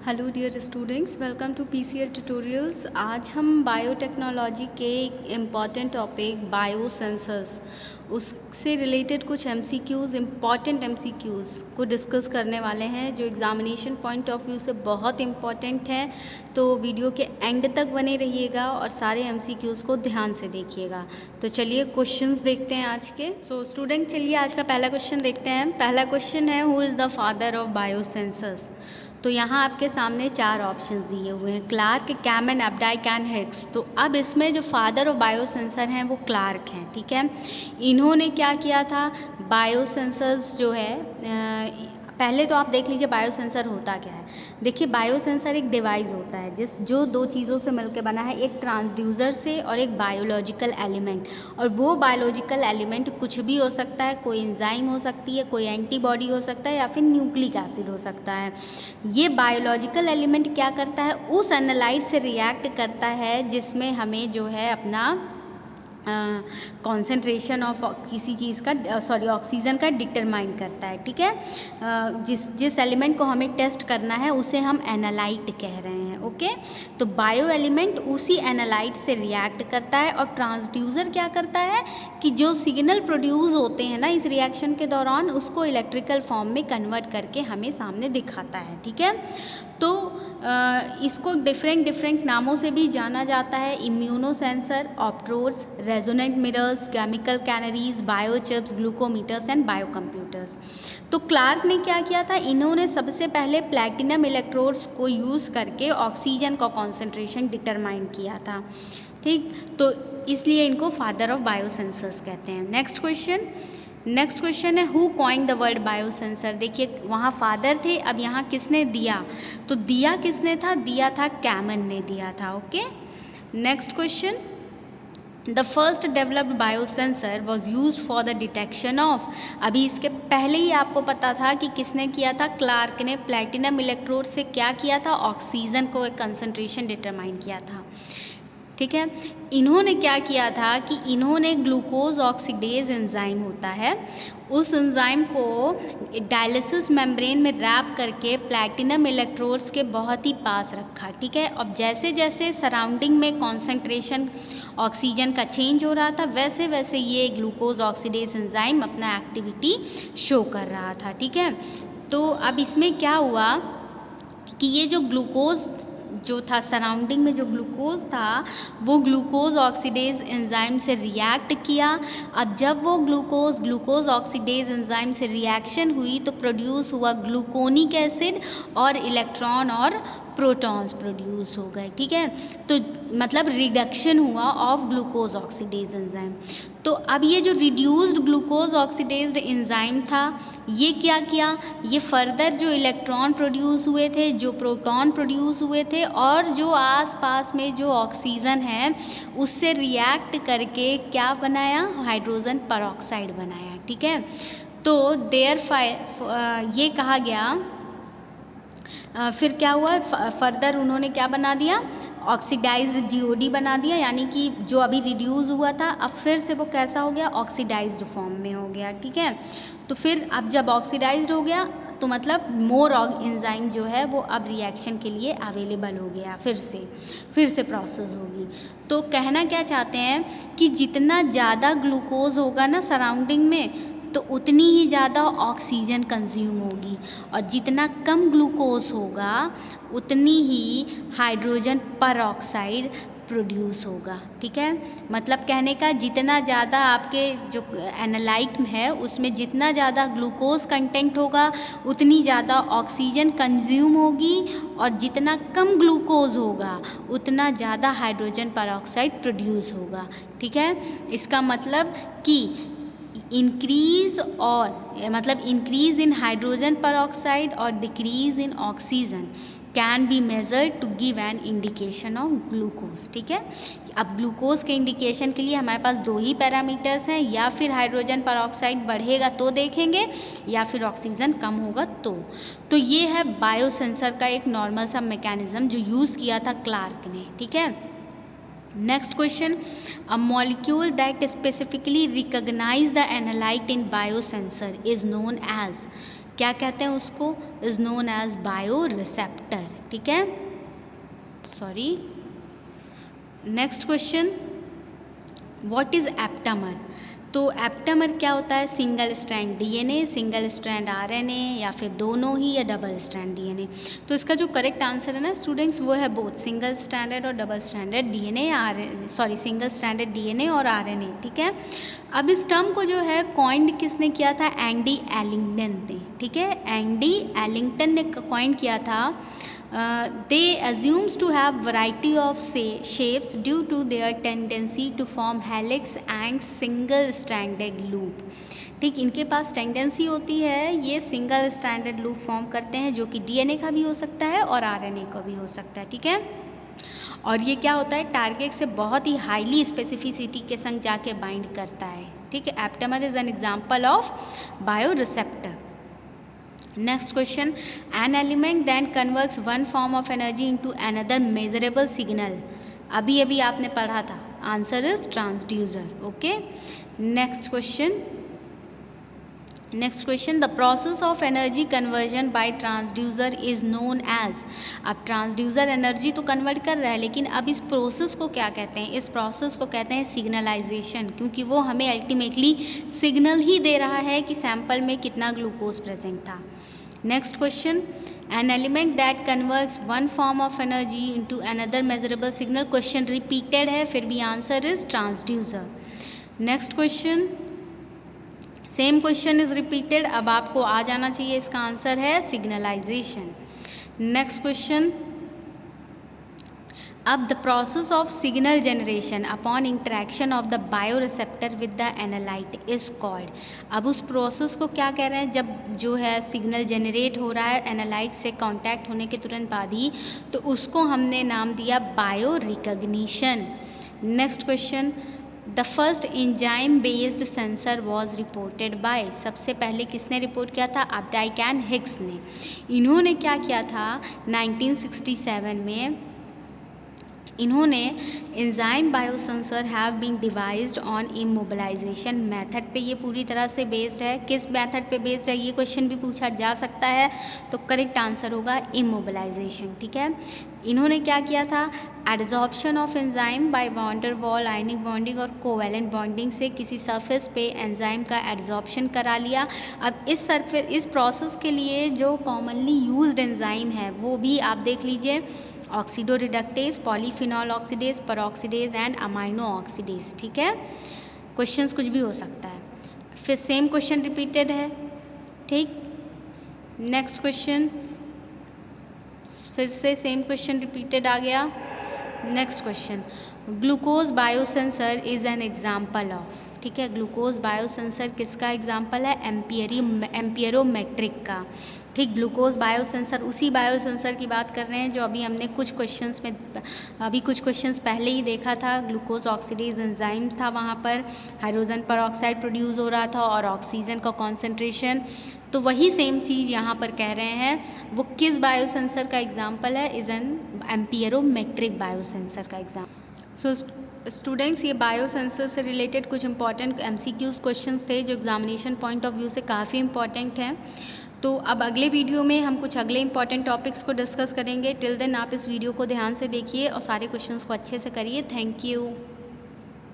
Hello dear students, welcome to PCL tutorials. आज हम biotechnology के एक इम्पॉर्टेंट टॉपिक बायोसेंसर्स उससे रिलेटेड कुछ एमसीक्यूज़, इम्पॉर्टेंट एमसीक्यूज़ को डिस्कस करने वाले हैं जो एग्ज़ामिनेशन पॉइंट ऑफ व्यू से बहुत इम्पॉर्टेंट है। तो वीडियो के एंड तक बने रहिएगा और सारे एमसीक्यूज़ को ध्यान से देखिएगा। तो चलिए क्वेश्चंस देखते हैं आज के। स्टूडेंट चलिए आज का पहला क्वेश्चन देखते हैं। पहला क्वेश्चन है, who is the father of biosensors. तो यहाँ आपके सामने चार ऑप्शंस दिए हुए हैं, क्लार्क, कैमन, अपडाइक एंड हिक्स। तो अब इसमें जो फादर ऑफ बायोसेंसर हैं वो क्लार्क हैं, ठीक है। इन्होंने क्या किया था, बायोसेंसर्स जो है, पहले तो आप देख लीजिए बायोसेंसर होता क्या है। देखिए बायोसेंसर एक डिवाइस होता है जो दो चीज़ों से मिलकर बना है, एक ट्रांसड्यूसर से और एक बायोलॉजिकल एलिमेंट। और वो बायोलॉजिकल एलिमेंट कुछ भी हो सकता है, कोई एंजाइम हो सकती है, कोई एंटीबॉडी हो सकता है या फिर न्यूक्लिक एसिड हो सकता है। ये बायोलॉजिकल एलिमेंट क्या करता है, उस एनालाइट से रिएक्ट करता है जिसमें हमें जो है अपना कॉन्सेंट्रेशन ऑफ किसी चीज़ का ऑक्सीजन का डिटरमाइन करता है, ठीक है। जिस एलिमेंट को हमें टेस्ट करना है उसे हम एनालाइट कह रहे हैं, ओके। तो बायो एलिमेंट उसी एनालाइट से रिएक्ट करता है और ट्रांसड्यूसर क्या करता है कि जो सिग्नल प्रोड्यूस होते हैं ना इस रिएक्शन के दौरान, उसको इलेक्ट्रिकल फॉर्म में कन्वर्ट करके हमें सामने दिखाता है, ठीक है। तो इसको डिफरेंट नामों से भी जाना जाता है, immuno sensor, optrodes, resonant mirrors, chemical canaries, biochips, glucometers and biocomputers. तो क्लार्क ने क्या किया था, इन्होंने सबसे पहले प्लैटिनम इलेक्ट्रोड्स को यूज़ करके ऑक्सीजन का कॉन्सेंट्रेशन डिटरमाइन किया था, ठीक। तो इसलिए इनको फादर ऑफ बायोसेंसर्स कहते हैं। नेक्स्ट क्वेश्चन है, who coined the word biosensor. देखिए वहाँ फादर थे, अब यहाँ किसने दिया, तो दिया किसने था, दिया था कैमन ने दिया था, okay. Next question, the first developed biosensor was use for the detection of. अभी इसके पहले ही आपको पता था कि किसने किया था, क्लार्क ने प्लैटिनम इलेक्ट्रोड से क्या किया था, ऑक्सीजन को एक कंसंट्रेशन डिटरमाइन किया था, ठीक है। इन्होंने क्या किया था कि इन्होंने ग्लूकोज ऑक्सीडेज एंजाइम होता है, उस एंजाइम को डायलिसिस मेम्ब्रेन में रैप करके प्लैटिनम इलेक्ट्रोड्स के बहुत ही पास रखा, ठीक है। अब जैसे जैसे सराउंडिंग में कॉन्सेंट्रेशन ऑक्सीजन का चेंज हो रहा था, वैसे वैसे ये ग्लूकोज ऑक्सीडेज एंजाइम अपना एक्टिविटी शो कर रहा था, ठीक है। तो अब इसमें क्या हुआ कि ये जो ग्लूकोज जो था सराउंडिंग में जो ग्लूकोज था, वो ग्लूकोज ऑक्सीडेज एंजाइम से रिएक्ट किया। अब जब वो ग्लूकोज ऑक्सीडेज एंजाइम से रिएक्शन हुई तो प्रोड्यूस हुआ ग्लूकोनिक एसिड और इलेक्ट्रॉन और प्रोटॉन्स प्रोड्यूस हो गए, ठीक है। तो मतलब रिडक्शन हुआ ऑफ ग्लूकोज ऑक्सीडेज एंजाइम। तो अब ये जो रिड्यूस्ड ग्लूकोज ऑक्सीडेज एंजाइम था, ये क्या किया, ये फर्दर जो इलेक्ट्रॉन प्रोड्यूस हुए थे, जो प्रोटॉन प्रोड्यूस हुए थे और जो आसपास में जो ऑक्सीजन है उससे रिएक्ट करके क्या बनाया, हाइड्रोजन परऑक्साइड बनाया, ठीक है। तो ये कहा गया, फिर क्या हुआ, फर्दर उन्होंने क्या बना दिया, ऑक्सीडाइज्ड जीओडी बना दिया, यानी कि जो अभी रिड्यूस हुआ था अब फिर से वो कैसा हो गया, ऑक्सीडाइज्ड फॉर्म में हो गया, ठीक है। तो फिर अब जब ऑक्सीडाइज्ड हो गया तो मतलब मोर एंजाइम जो है वो अब रिएक्शन के लिए अवेलेबल हो गया, फिर से प्रोसेस होगी। तो कहना क्या चाहते हैं कि जितना ज़्यादा ग्लूकोज होगा ना सराउंडिंग में, तो उतनी ही ज़्यादा ऑक्सीजन कंज्यूम होगी, और जितना कम ग्लूकोज होगा उतनी ही हाइड्रोजन परऑक्साइड प्रोड्यूस होगा, ठीक है। मतलब कहने का जितना ज़्यादा आपके जो एनालाइट है उसमें जितना ज़्यादा ग्लूकोज कंटेंट होगा उतनी ज़्यादा ऑक्सीजन कंज्यूम होगी, और जितना कम ग्लूकोज होगा उतना ज़्यादा हाइड्रोजन परऑक्साइड प्रोड्यूस होगा, ठीक है। इसका मतलब कि इंक्रीज इन हाइड्रोजन परऑक्साइड और decrease in oxygen can be measured to give an indication of glucose, ठीक है। अब ग्लूकोज के इंडिकेशन के लिए हमारे पास दो ही पैरामीटर्स हैं, या फिर हाइड्रोजन परऑक्साइड बढ़ेगा तो देखेंगे या फिर ऑक्सीजन कम होगा तो ये है बायोसेंसर का एक नॉर्मल सा मैकेनिज्म जो यूज़ किया था क्लार्क ने, ठीक है। Next question, a molecule that specifically recognize the analyte in biosensor is known as। क्या कहते हैं उसको, is known as bio receptor, ठीक है, sorry. Next question, what is aptamer. तो एप्टामर क्या होता है, single strand DNA, single strand RNA, या फिर दोनों ही, या डबल स्ट्रैंड डीएनए। तो इसका जो करेक्ट आंसर है ना स्टूडेंट्स, वो है बोथ सिंगल स्ट्रैंडेड और double stranded DNA, sorry single stranded DNA और आरएनए, ठीक है। अब इस टर्म को जो है कॉइंड किसने किया था, एंडी एलिंगटन ने, ठीक है, एंडी एलिंगटन ने कॉइंड किया था। They assumes to have variety of shapes due to their tendency to form helix and single stranded loop, ठीक, इनके पास टेंडेंसी होती है ये सिंगल स्ट्रैंडेड लूप फॉर्म करते हैं, जो कि डीएनए का भी हो सकता है और आरएनए का भी हो सकता है, ठीक है। और ये क्या होता है, टारगेट से बहुत ही हाईली स्पेसिफिसिटी के संग जाके बाइंड करता है, ठीक है। Aptamer is an example of bio receptor. Next question, an element then converts one form of energy into another measurable signal. अभी अभी आपने पढ़ा था, answer is transducer, okay. Next question, the process of energy conversion by transducer is known as. अब transducer energy तो convert कर रहा है, लेकिन अब इस प्रोसेस को क्या कहते हैं, इस प्रोसेस को कहते हैं सिग्नलाइजेशन, क्योंकि वो हमें अल्टीमेटली सिग्नल ही दे रहा है कि सैंपल में कितना ग्लूकोज प्रेजेंट था। Next question, an element that converts one form of energy into another measurable signal. Question repeated है, फिर भी answer is transducer. Next question, same question is repeated, अब आपको आ जाना चाहिए, इसका आंसर है सिग्नलाइजेशन। नेक्स्ट क्वेश्चन, अब the process of signal generation upon interaction of the bioreceptor with the analyte is called. अब उस प्रोसेस को क्या कह रहे हैं, जब जो है सिग्नल जनरेट हो रहा है एनालाइट से कांटेक्ट होने के तुरंत बाद ही, तो उसको हमने नाम दिया bio recognition. Next question, the first enzyme based sensor was reported by. सबसे पहले किसने रिपोर्ट किया था, अपडाइक एंड हिग्स ने। इन्होंने क्या किया था, 1967 में इन्होंने enzyme biosensor have been devised on immobilization method पे ये पूरी तरह से बेस्ड है। किस मेथड पे बेस्ड है, ये क्वेश्चन भी पूछा जा सकता है, तो करेक्ट आंसर होगा इमोबिलाइजेशन, ठीक है। इन्होंने क्या किया था, adsorption of enzyme by van der Waals, ionic bonding और कोवैलेंट बॉन्डिंग से किसी सरफेस पे एंजाइम का एड्जॉर्प्शन करा लिया। अब इस प्रोसेस के लिए जो कॉमनली यूज्ड एंजाइम है वो भी आप देख लीजिए, oxido reductase, polyphenol oxidase, peroxidase and amino oxidase, ठीक है। क्वेश्चंस कुछ भी हो सकता है। फिर सेम क्वेश्चन रिपीटेड है, ठीक। नेक्स्ट क्वेश्चन, फिर से सेम क्वेश्चन रिपीटेड आ गया। Next question, glucose biosensor is an example of, ठीक है। ग्लूकोज बायोसेंसर किसका एग्जाम्पल है, एम्पियरोमेट्रिक का, ठीक। ग्लूकोज बायोसेंसर उसी बायोसेंसर की बात कर रहे हैं जो अभी हमने कुछ क्वेश्चंस पहले ही देखा था। ग्लूकोज ऑक्सीडेज एंजाइम था, वहाँ पर हाइड्रोजन परऑक्साइड प्रोड्यूस हो रहा था और ऑक्सीजन का कॉन्सेंट्रेशन, तो वही सेम चीज़ यहाँ पर कह रहे हैं। वो किस बायोसेंसर का एग्जाम्पल है, इज एन एम्पियरोमेट्रिक बायोसेंसर का एग्जाम्पल। सो स्टूडेंट्स, ये बायोसेंसर से रिलेटेड कुछ इंपॉर्टेंट MCQs क्वेश्चंस थे जो एग्जामिनेशन पॉइंट ऑफ व्यू से काफ़ी इंपॉर्टेंट हैं। तो अब अगले वीडियो में हम कुछ अगले इंपॉर्टेंट टॉपिक्स को डिस्कस करेंगे। टिल देन आप इस वीडियो को ध्यान से देखिए और सारे क्वेश्चंस को अच्छे से करिए। Thank you.